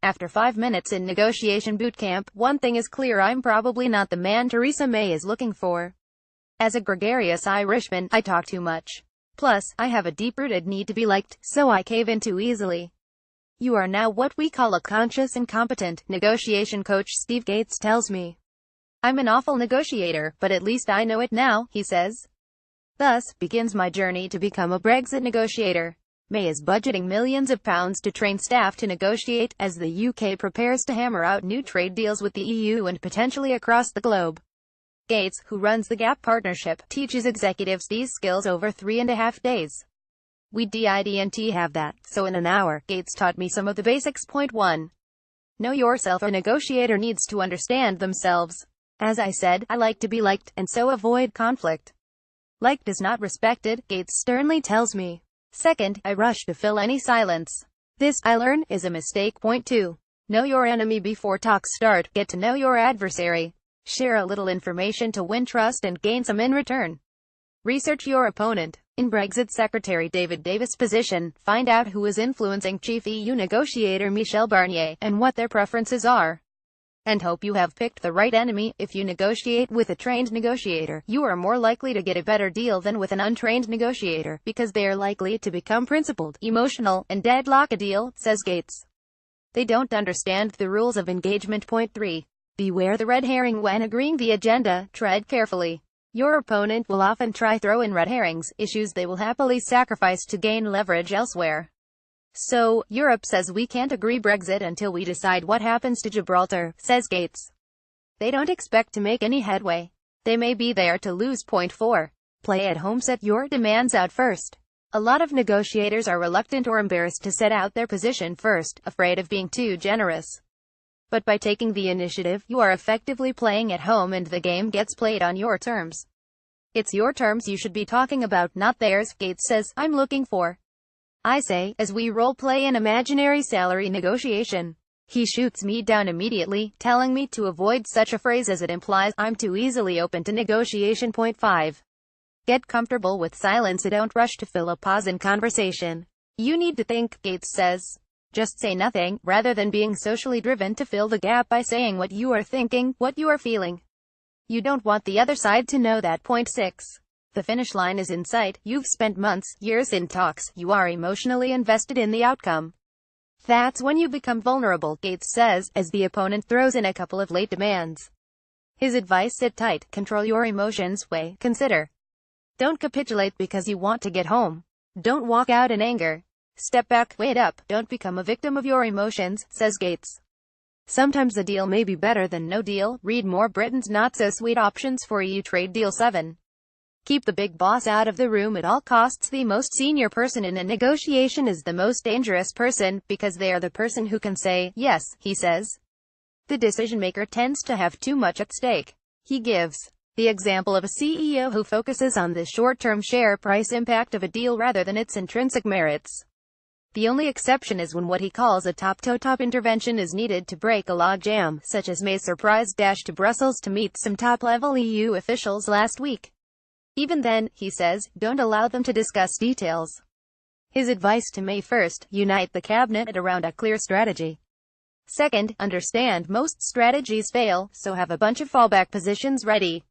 After 5 minutes in negotiation boot camp, one thing is clear: I'm probably not the man Theresa May is looking for. As a gregarious Irishman, I talk too much. Plus, I have a deep-rooted need to be liked, so I cave in too easily. You are now what we call a conscious and competent negotiation coach, Steve Gates tells me. I'm an awful negotiator, but at least I know it now, he says. Thus begins my journey to become a Brexit negotiator. May is budgeting millions of pounds to train staff to negotiate, as the UK prepares to hammer out new trade deals with the EU and potentially across the globe. Gates, who runs the Gap Partnership, teaches executives these skills over 3.5 days. We didn't have that, so in an hour, Gates taught me some of the basics. Point 1. Know yourself. A negotiator needs to understand themselves. As I said, I like to be liked, and so avoid conflict. Liked is not respected, Gates sternly tells me. Second, I rush to fill any silence. This, I learn, is a mistake. Point 2. Know your enemy before talks start. Get to know your adversary. Share a little information to win trust and gain some in return. Research your opponent. In Brexit Secretary David Davis' position, find out who is influencing Chief EU negotiator Michel Barnier, and what their preferences are. And hope you have picked the right enemy. If you negotiate with a trained negotiator, you are more likely to get a better deal than with an untrained negotiator, because they are likely to become principled, emotional, and deadlock a deal, says Gates. They don't understand the rules of engagement. Point 3. Beware the red herring when agreeing the agenda. Tread carefully. Your opponent will often try throw in red herrings, issues they will happily sacrifice to gain leverage elsewhere. So, Europe says we can't agree Brexit until we decide what happens to Gibraltar, says Gates. They don't expect to make any headway. They may be there to lose. Point 4. Play at home. Set your demands out first. A lot of negotiators are reluctant or embarrassed to set out their position first, afraid of being too generous. But by taking the initiative, you are effectively playing at home and the game gets played on your terms. It's your terms you should be talking about, not theirs, Gates says. I'm looking for. I say, as we role-play an imaginary salary negotiation. He shoots me down immediately, telling me to avoid such a phrase as it implies I'm too easily open to negotiation. Point 5. Get comfortable with silence. Don't rush to fill a pause in conversation. You need to think, Gates says. Just say nothing, rather than being socially driven to fill the gap by saying what you are thinking, what you are feeling. You don't want the other side to know that. Point 6. The finish line is in sight. You've spent months, years in talks. You are emotionally invested in the outcome. That's when you become vulnerable, Gates says, as the opponent throws in a couple of late demands. His advice: sit tight, control your emotions, weigh, consider. Don't capitulate because you want to get home. Don't walk out in anger. Step back, weigh it up. Don't become a victim of your emotions, says Gates. Sometimes a deal may be better than no deal. Read more: Britain's not-so-sweet options for EU trade deal. 7. Keep the big boss out of the room at all costs. The most senior person in a negotiation is the most dangerous person, because they are the person who can say, yes, he says. The decision-maker tends to have too much at stake. He gives the example of a CEO who focuses on the short-term share price impact of a deal rather than its intrinsic merits. The only exception is when what he calls a top-to-top intervention is needed to break a logjam, such as May's surprise dash to Brussels to meet some top-level EU officials last week. Even then, he says, don't allow them to discuss details. His advice to May: first, unite the cabinet around a clear strategy. Second, understand most strategies fail, so have a bunch of fallback positions ready.